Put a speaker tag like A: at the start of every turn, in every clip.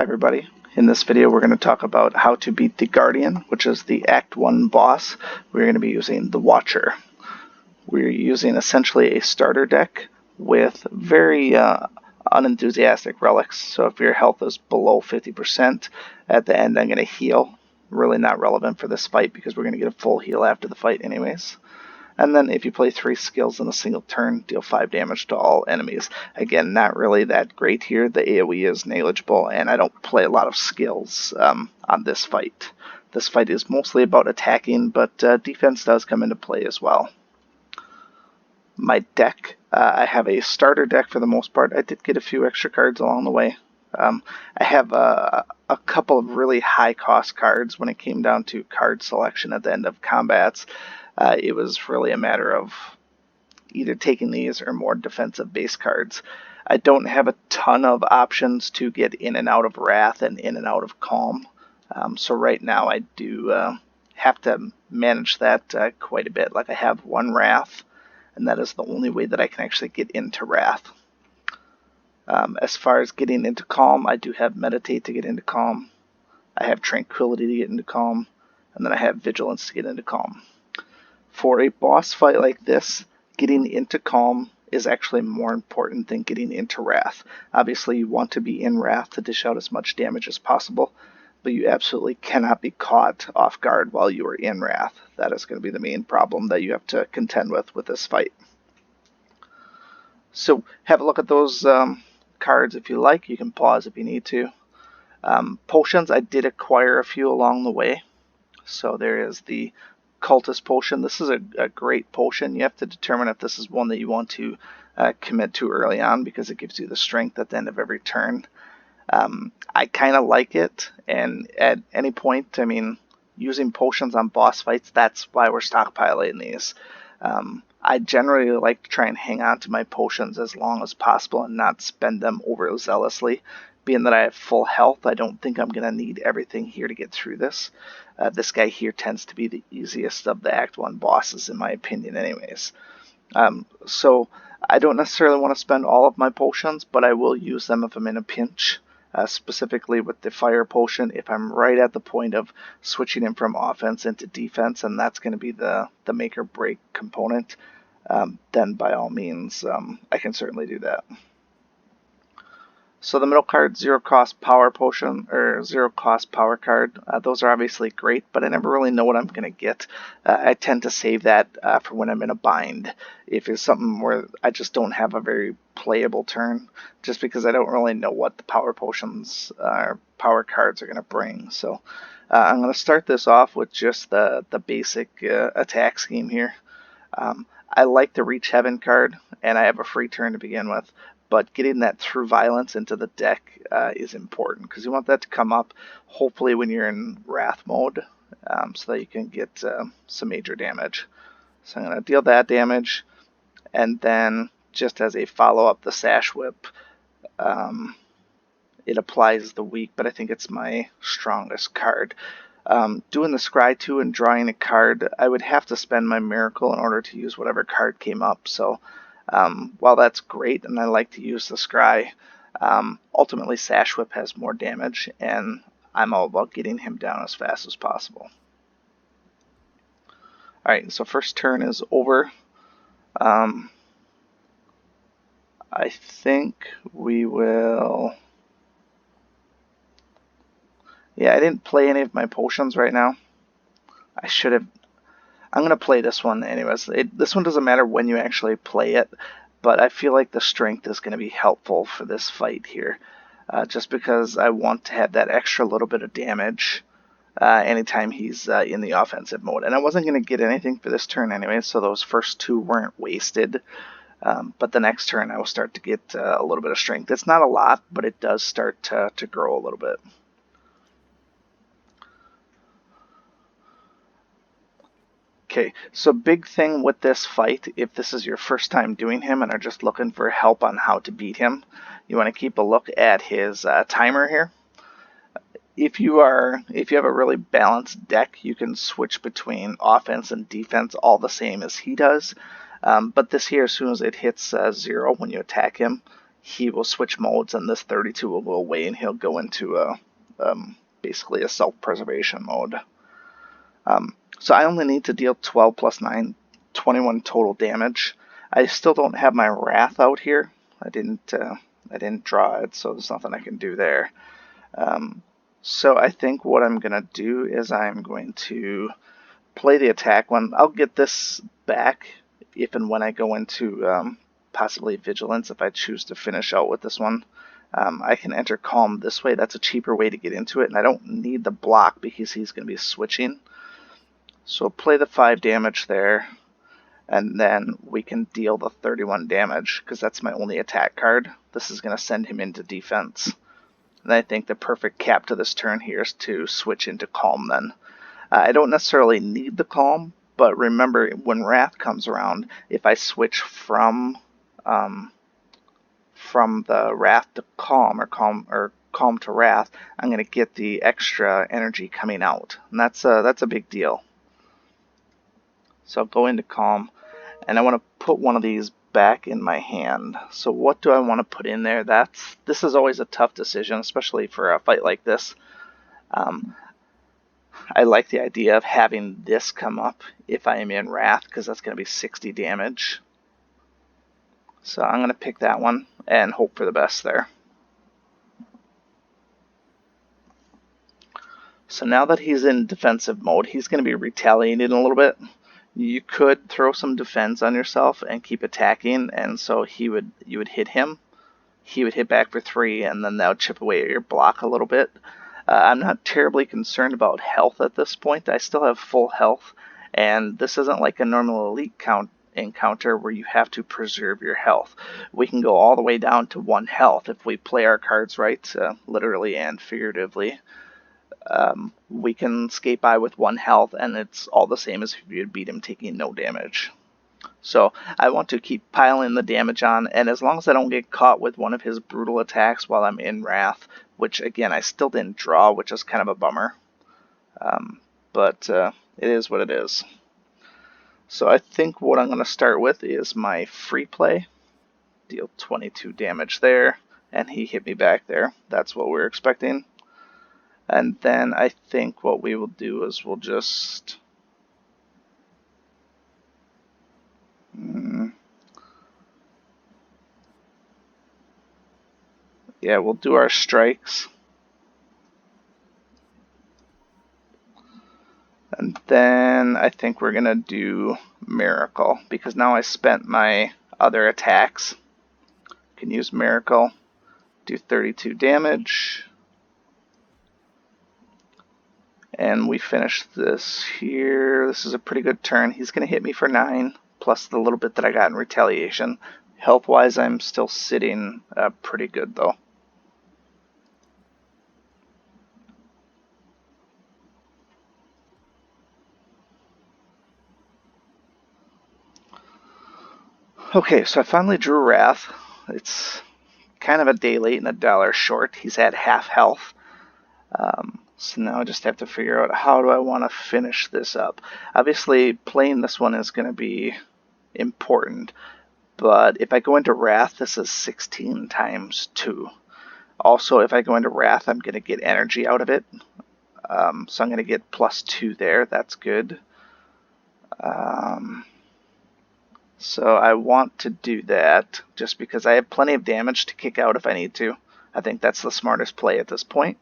A: everybody. In this video we're going to talk about how to beat the Guardian, which is the Act 1 boss. We're going to be using the Watcher. We're using essentially a starter deck with very unenthusiastic relics. So if your health is below 50%, at the end I'm going to heal. Really not relevant for this fight because we're going to get a full heal after the fight anyways. And then if you play 3 skills in a single turn, deal 5 damage to all enemies. Again, not really that great here. The AoE is negligible, and I don't play a lot of skills on this fight. This fight is mostly about attacking, but defense does come into play as well. My deck, I have a starter deck for the most part. I did get a few extra cards along the way. I have a couple of really high cost cards when it came down to card selection at the end of combats. It was really a matter of either taking these or more defensive base cards. I don't have a ton of options to get in and out of Wrath and in and out of Calm. So right now I do have to manage that quite a bit. Like I have 1 Wrath, and that is the only way that I can actually get into Wrath. As far as getting into Calm, I do have Meditate to get into Calm. I have Tranquility to get into Calm, and then I have Vigilance to get into Calm. For a boss fight like this, getting into Calm is actually more important than getting into Wrath. Obviously, you want to be in Wrath to dish out as much damage as possible, but you absolutely cannot be caught off guard while you are in Wrath. That is going to be the main problem that you have to contend with this fight. So have a look at those cards if you like. You can pause if you need to. Potions, I did acquire a few along the way. So there is the Cultist Potion. This is a great potion. You have to determine if this is one that you want to commit to early on because it gives you the strength at the end of every turn. I kind of like it, and at any point, I mean, using potions on boss fights, that's why we're stockpiling these. I generally like to try and hang on to my potions as long as possible and not spend them overzealously. Being that I have full health, I don't think I'm going to need everything here to get through this. This guy here tends to be the easiest of the Act 1 bosses, in my opinion anyways. So I don't necessarily want to spend all of my potions, but I will use them if I'm in a pinch. Specifically with the Fire Potion, if I'm right at the point of switching him from offense into defense, and that's going to be the make or break component, then by all means, I can certainly do that. So the middle card, 0 cost power potion, or 0 cost power card, those are obviously great, but I never really know what I'm going to get. I tend to save that for when I'm in a bind. If it's something where I just don't have a very playable turn, just because I don't really know what the power potions or power cards are going to bring. So I'm going to start this off with just the basic attack scheme here. I like the Reach Heaven card, and I have a free turn to begin with. But getting that Through Violence into the deck is important because you want that to come up hopefully when you're in Wrath mode so that you can get some major damage. So I'm going to deal that damage, and then just as a follow-up, the Sash Whip. It applies the weak, but I think it's my strongest card. Doing the Scry 2 and drawing a card, I would have to spend my Miracle in order to use whatever card came up. So while that's great and I like to use the Scry, ultimately Sash Whip has more damage, and I'm all about getting him down as fast as possible. Alright, so first turn is over. I think we will... Yeah, I didn't play any of my potions right now. I should have... I'm going to play this one anyways. This one doesn't matter when you actually play it, but I feel like the strength is going to be helpful for this fight here. Just because I want to have that extra little bit of damage anytime he's in the offensive mode. And I wasn't going to get anything for this turn anyway, so those first 2 weren't wasted. But the next turn I will start to get a little bit of strength. It's not a lot, but it does start to grow a little bit. Okay, so big thing with this fight, if this is your first time doing him and are just looking for help on how to beat him, you want to keep a look at his timer here. If you have a really balanced deck, you can switch between offense and defense all the same as he does. But this here, as soon as it hits 0 when you attack him, he will switch modes, and this 32 will go away, and he'll go into basically a self-preservation mode. So I only need to deal 12 plus 9, 21 total damage. I still don't have my Wrath out here. I didn't draw it, so there's nothing I can do there. So I think what I'm going to do is I'm going to play the attack one. I'll get this back if and when I go into possibly Vigilance if I choose to finish out with this one. I can enter Calm this way. That's a cheaper way to get into it, and I don't need the block because he's going to be switching. So play the 5 damage there, and then we can deal the 31 damage because that's my only attack card. This is going to send him into defense. And I think the perfect cap to this turn here is to switch into Calm then. I don't necessarily need the Calm, but remember when Wrath comes around, if I switch from the Wrath to Calm or Calm to Wrath, I'm going to get the extra energy coming out, and that's a big deal. So I'll go into Calm, and I want to put one of these back in my hand. So what do I want to put in there? This is always a tough decision, especially for a fight like this. I like the idea of having this come up if I am in Wrath, because that's going to be 60 damage. So I'm going to pick that one and hope for the best there. So now that he's in defensive mode, he's going to be retaliating a little bit. You could throw some defense on yourself and keep attacking, and so you would hit him. He would hit back for 3, and then that would chip away at your block a little bit. I'm not terribly concerned about health at this point. I still have full health, and this isn't like a normal elite encounter where you have to preserve your health. We can go all the way down to 1 health if we play our cards right, literally and figuratively. We can skate by with 1 health, and it's all the same as if you'd beat him taking no damage. So I want to keep piling the damage on, and as long as I don't get caught with one of his brutal attacks while I'm in Wrath, which again I still didn't draw, which is kind of a bummer, but it is what it is. So I think what I'm going to start with is my free play, deal 22 damage there, and he hit me back there. That's what we're expecting. And then I think what we will do is we'll just we'll do our strikes. And then I think we're going to do Miracle, because now I spent my other attacks. Can use Miracle, do 32 damage. And we finish this here. This is a pretty good turn. He's going to hit me for 9, plus the little bit that I got in retaliation. Health-wise, I'm still sitting pretty good, though. Okay, so I finally drew Wrath. It's kind of a day late and a dollar short. He's at half health. So now I just have to figure out how do I want to finish this up. Obviously, playing this one is going to be important, but if I go into Wrath, this is 16 times 2. Also, if I go into Wrath, I'm going to get energy out of it. So I'm going to get +2 there. That's good. So I want to do that just because I have plenty of damage to kick out if I need to. I think that's the smartest play at this point.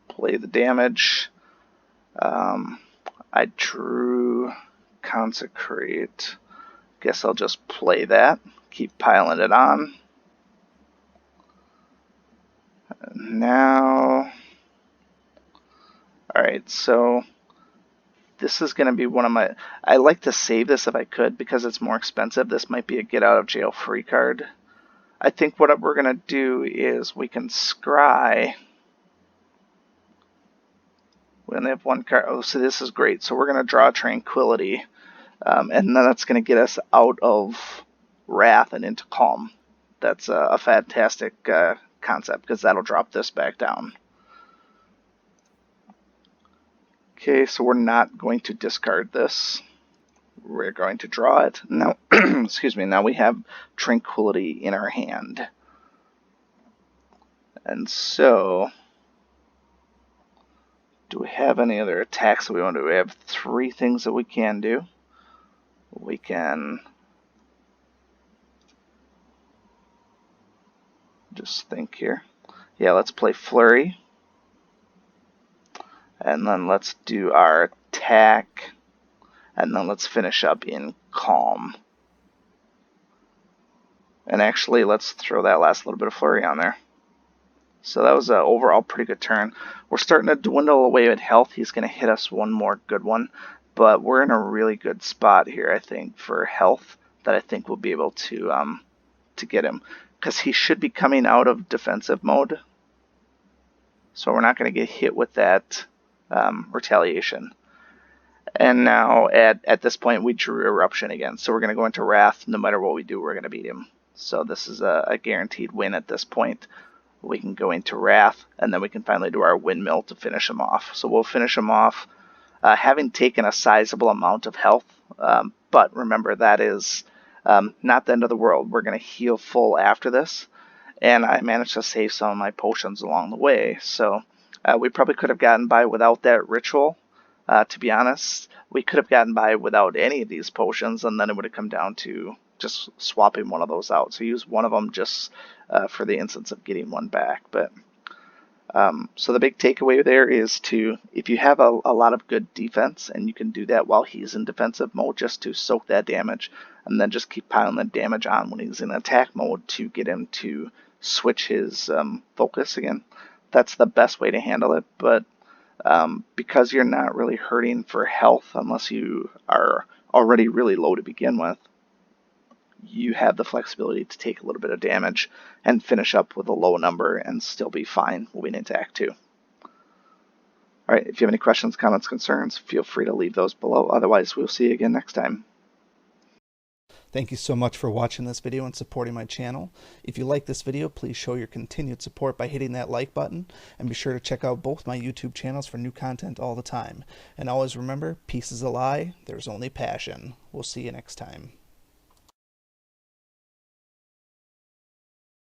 A: Play the damage. I drew Consecrate. Guess I'll just play that. Keep piling it on. Now, alright, so this is going to be one of my... I like to save this if I could because it's more expensive. This might be a get out of jail free card. I think what we're going to do is we can scry. We only have 1 card. Oh, so this is great. So we're going to draw Tranquility. And then that's going to get us out of Wrath and into Calm. That's a fantastic concept because that'll drop this back down. Okay, so we're not going to discard this. we're going to draw it. Now, excuse me, now we have Tranquility in our hand. And so, do we have any other attacks that we want to do? We have 3 things that we can do. We can just think here. Yeah, let's play Flurry. And then let's do our attack. And then let's finish up in Calm. And actually, let's throw that last little bit of Flurry on there. So that was an overall pretty good turn. We're starting to dwindle away with health. He's going to hit us one more good one. But we're in a really good spot here, I think, for health that I think we'll be able to get him. Because he should be coming out of defensive mode. So we're not going to get hit with that retaliation. And now at this point we drew Eruption again. So we're going to go into Wrath. No matter what we do, we're going to beat him. So this is a guaranteed win at this point. We can go into Wrath, and then we can finally do our Windmill to finish him off. So we'll finish him off having taken a sizable amount of health. But remember, that is not the end of the world. We're going to heal full after this. And I managed to save some of my potions along the way. So we probably could have gotten by without that ritual. To be honest, we could have gotten by without any of these potions, and then it would have come down to just swapping one of those out. So use one of them just for the instance of getting one back. But so the big takeaway there is if you have a lot of good defense, and you can do that while he's in defensive mode, just to soak that damage, and then just keep piling the damage on when he's in attack mode to get him to switch his focus again. That's the best way to handle it. But because you're not really hurting for health unless you are already really low to begin with, you have the flexibility to take a little bit of damage and finish up with a low number and still be fine moving into Act 2. Alright, if you have any questions, comments, concerns, feel free to leave those below. Otherwise, we'll see you again next time.
B: Thank you so much for watching this video and supporting my channel. If you like this video, please show your continued support by hitting that like button, and be sure to check out both my YouTube channels for new content all the time. And always remember, peace is a lie, there's only passion. We'll see you next time.